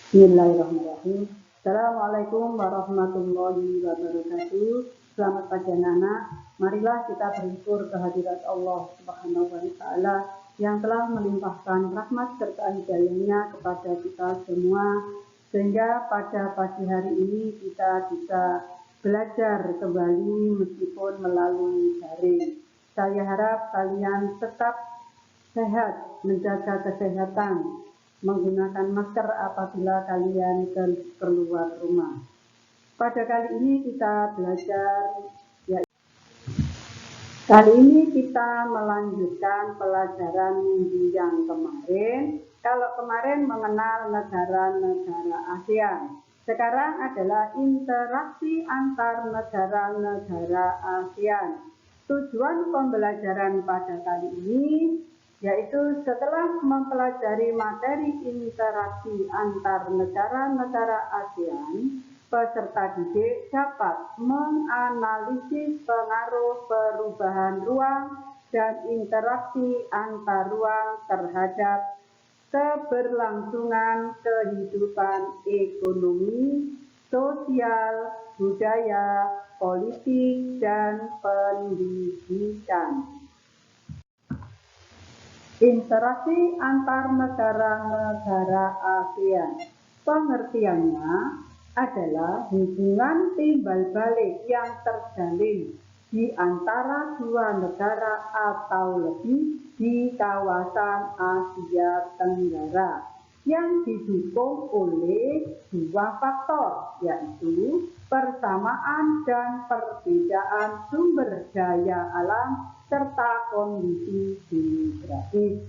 Bismillahirrahmanirrahim. Assalamualaikum warahmatullahi wabarakatuh. Selamat pagi anak-anak. Marilah kita bersyukur kehadirat Allah Subhanahu wa taala yang telah melimpahkan rahmat serta hidayahnya kepada kita semua sehingga pada pagi hari ini kita bisa belajar kembali meskipun melalui daring. Saya harap kalian tetap sehat, menjaga kesehatan, menggunakan masker apabila kalian keluar rumah. Pada kali ini kita belajar, kali ini kita melanjutkan pelajaran minggu yang kemarin. Kalau kemarin mengenal negara-negara ASEAN, sekarang adalah interaksi antar negara-negara ASEAN. Tujuan pembelajaran pada kali ini yaitu setelah mempelajari materi interaksi antar negara-negara ASEAN, peserta didik dapat menganalisis pengaruh perubahan ruang dan interaksi antar ruang terhadap keberlangsungan kehidupan ekonomi, sosial, budaya, politik, dan pendidikan. Interaksi antar negara-negara ASEAN. Pengertiannya adalah hubungan timbal balik yang terjalin di antara dua negara atau lebih di kawasan Asia Tenggara yang didukung oleh dua faktor, yaitu persamaan dan perbedaan sumber daya alam serta kondisi geografis.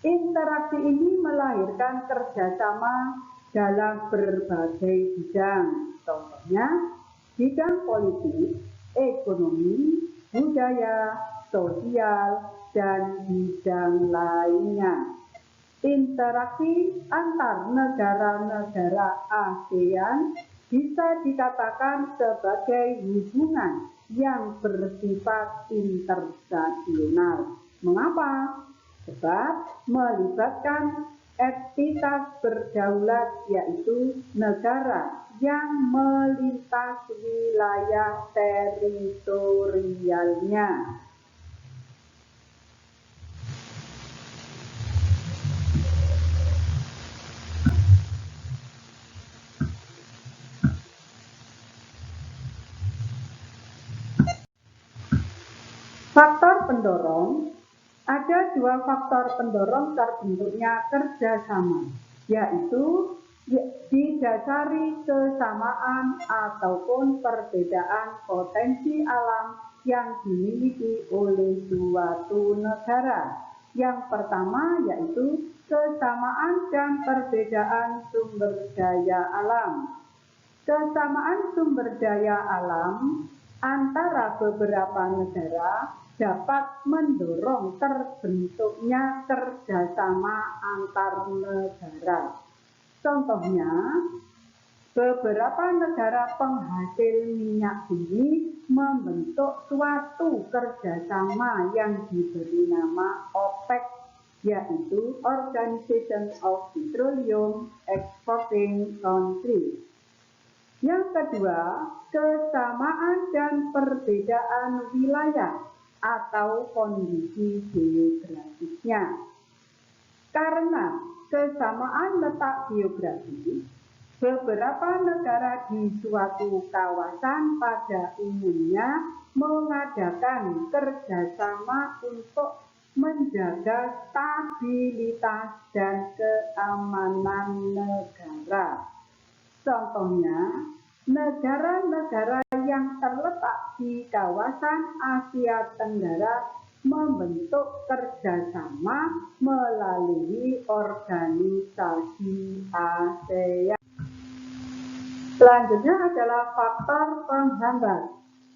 Interaksi ini melahirkan kerjasama dalam berbagai bidang, contohnya bidang politik, ekonomi, budaya, sosial, dan bidang lainnya. Interaksi antar negara-negara ASEAN bisa dikatakan sebagai hubungan yang bersifat internasional. Mengapa? Sebab melibatkan entitas berdaulat, yaitu negara yang melintas wilayah teritorialnya. Faktor pendorong. Ada dua faktor pendorong terbentuknya kerjasama, yaitu didasari kesamaan ataupun perbedaan potensi alam yang dimiliki oleh suatu negara. Yang pertama yaitu kesamaan dan perbedaan sumber daya alam. Kesamaan sumber daya alam antara beberapa negara dapat mendorong terbentuknya kerjasama antar negara. Contohnya, beberapa negara penghasil minyak bumi membentuk suatu kerjasama yang diberi nama OPEC, yaitu Organization of Petroleum Exporting Countries. Yang kedua, kesamaan dan perbedaan wilayah atau kondisi geografisnya. Karena kesamaan letak geografis, beberapa negara di suatu kawasan pada umumnya mengadakan kerjasama untuk menjaga stabilitas dan keamanan negara. Contohnya, negara-negara yang terletak di kawasan Asia Tenggara membentuk kerjasama melalui organisasi ASEAN. Selanjutnya adalah faktor penghambat.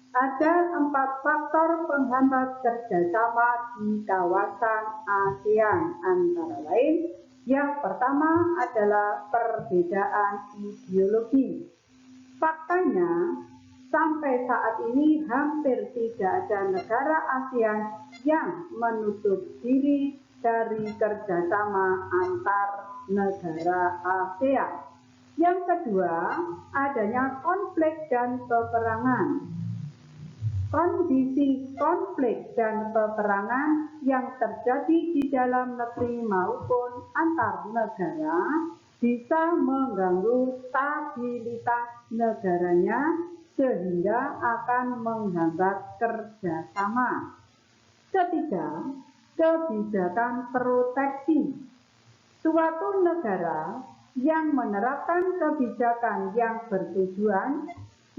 Ada 4 faktor penghambat kerjasama di kawasan ASEAN, antara lain yang pertama adalah perbedaan ideologi. Faktanya, sampai saat ini hampir tidak ada negara ASEAN yang menutup diri dari kerjasama antar negara ASEAN. Yang kedua, adanya konflik dan peperangan. Kondisi konflik dan peperangan yang terjadi di dalam negeri maupun antar negara bisa mengganggu stabilitas negaranya sehingga akan menghambat kerjasama. Ketiga, kebijakan proteksi. Suatu negara yang menerapkan kebijakan yang bertujuan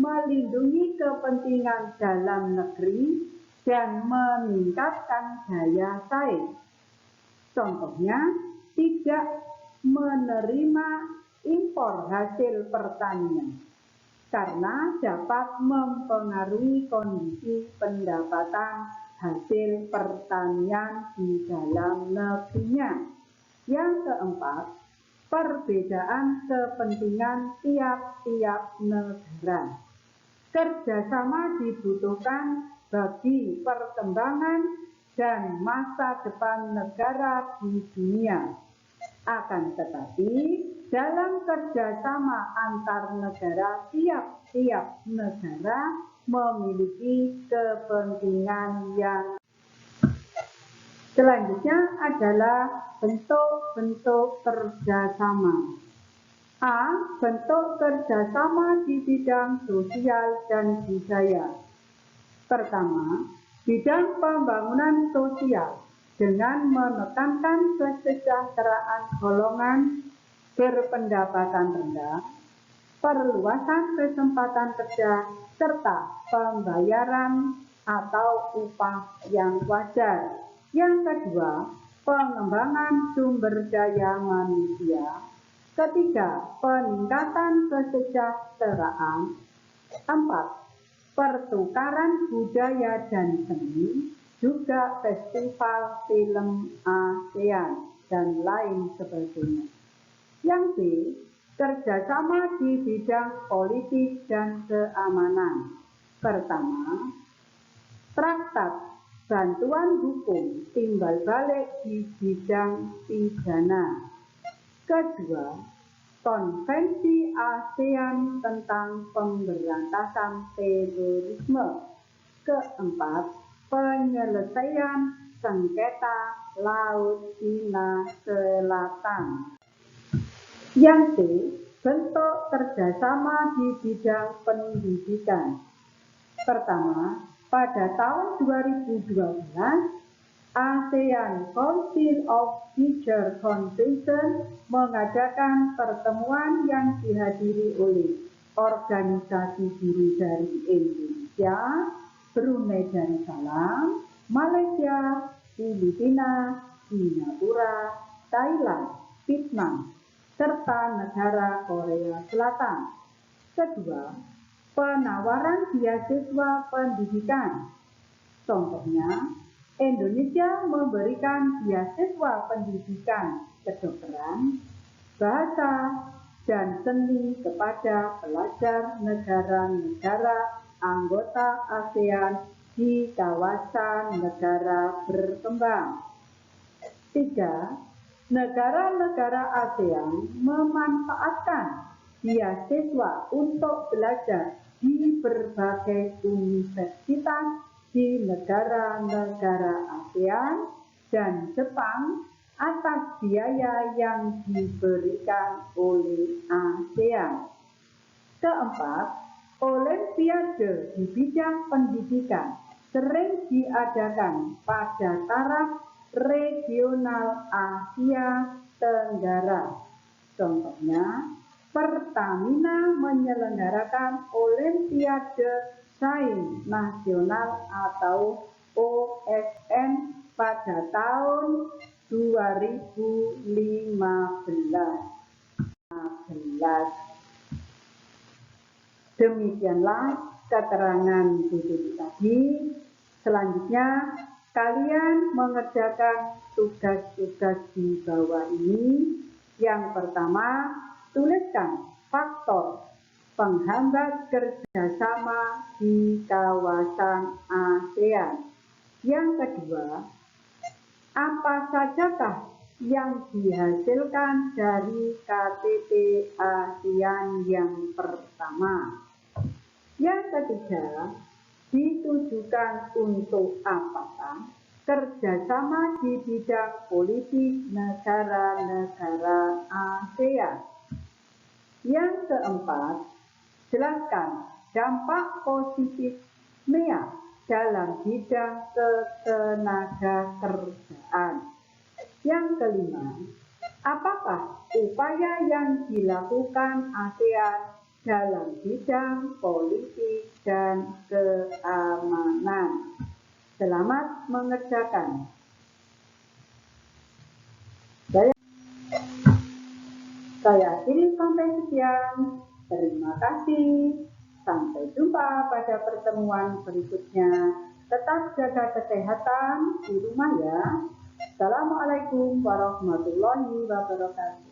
melindungi kepentingan dalam negeri dan meningkatkan daya saing. Contohnya, tidak menerima impor hasil pertanian karena dapat mempengaruhi kondisi pendapatan hasil pertanian di dalam negerinya. Yang keempat, perbedaan kepentingan tiap-tiap negara. Kerjasama dibutuhkan bagi perkembangan dan masa depan negara di dunia. Akan tetapi, dalam kerjasama antar negara, tiap-tiap negara memiliki kepentingan yang selanjutnya adalah bentuk-bentuk kerjasama. A. Bentuk kerjasama di bidang sosial dan budaya. Pertama, bidang pembangunan sosial dengan menekankan kesejahteraan golongan berpendapatan rendah, perluasan kesempatan kerja, serta pembayaran atau upah yang wajar. Yang kedua, pengembangan sumber daya manusia. Ketiga, peningkatan kesejahteraan. Empat, pertukaran budaya dan seni, juga festival film ASEAN, dan lain sebagainya. Yang C, kerjasama di bidang politik dan keamanan. Pertama, traktat bantuan hukum timbal balik di bidang pidana. Kedua, Konvensi ASEAN tentang pemberantasan terorisme. Keempat, penyelesaian sengketa Laut Cina Selatan. Yang C, bentuk kerjasama di bidang pendidikan. Pertama, pada tahun 2012, ASEAN Council of Teachers Convention mengadakan pertemuan yang dihadiri oleh organisasi guru dari Indonesia, Brunei Darussalam, Malaysia, Filipina, Singapura, Thailand, Vietnam, serta negara Korea Selatan. Kedua, penawaran beasiswa pendidikan. Contohnya, Indonesia memberikan beasiswa pendidikan kedokteran, bahasa, dan seni kepada pelajar negara-negara anggota ASEAN di kawasan negara berkembang. 3. Negara-negara ASEAN memanfaatkan beasiswa untuk belajar di berbagai universitas di negara-negara ASEAN dan Jepang atas biaya yang diberikan oleh ASEAN. Keempat, Olimpiade di bidang pendidikan sering diadakan pada taraf regional Asia Tenggara. Contohnya, Pertamina menyelenggarakan Olimpiade Sains Nasional atau OSN pada tahun 2015. Demikianlah keterangan buku tadi. Selanjutnya, kalian mengerjakan tugas-tugas di bawah ini. Yang pertama, tuliskan faktor penghambat kerjasama di kawasan ASEAN. Yang kedua, apa sajakah yang dihasilkan dari KTT ASEAN yang pertama. Yang ketiga, ditujukan untuk apakah kerjasama di bidang politik negara-negara ASEAN. Yang keempat, jelaskan dampak positif MEA dalam bidang ketenagakerjaan. Yang kelima, apakah upaya yang dilakukan ASEAN dalam bidang politik dan keamanan? Selamat mengerjakan. Saya akhiri sampai sekian. Terima kasih. Sampai jumpa pada pertemuan berikutnya. Tetap jaga kesehatan di rumah ya. Assalamualaikum warahmatullahi wabarakatuh.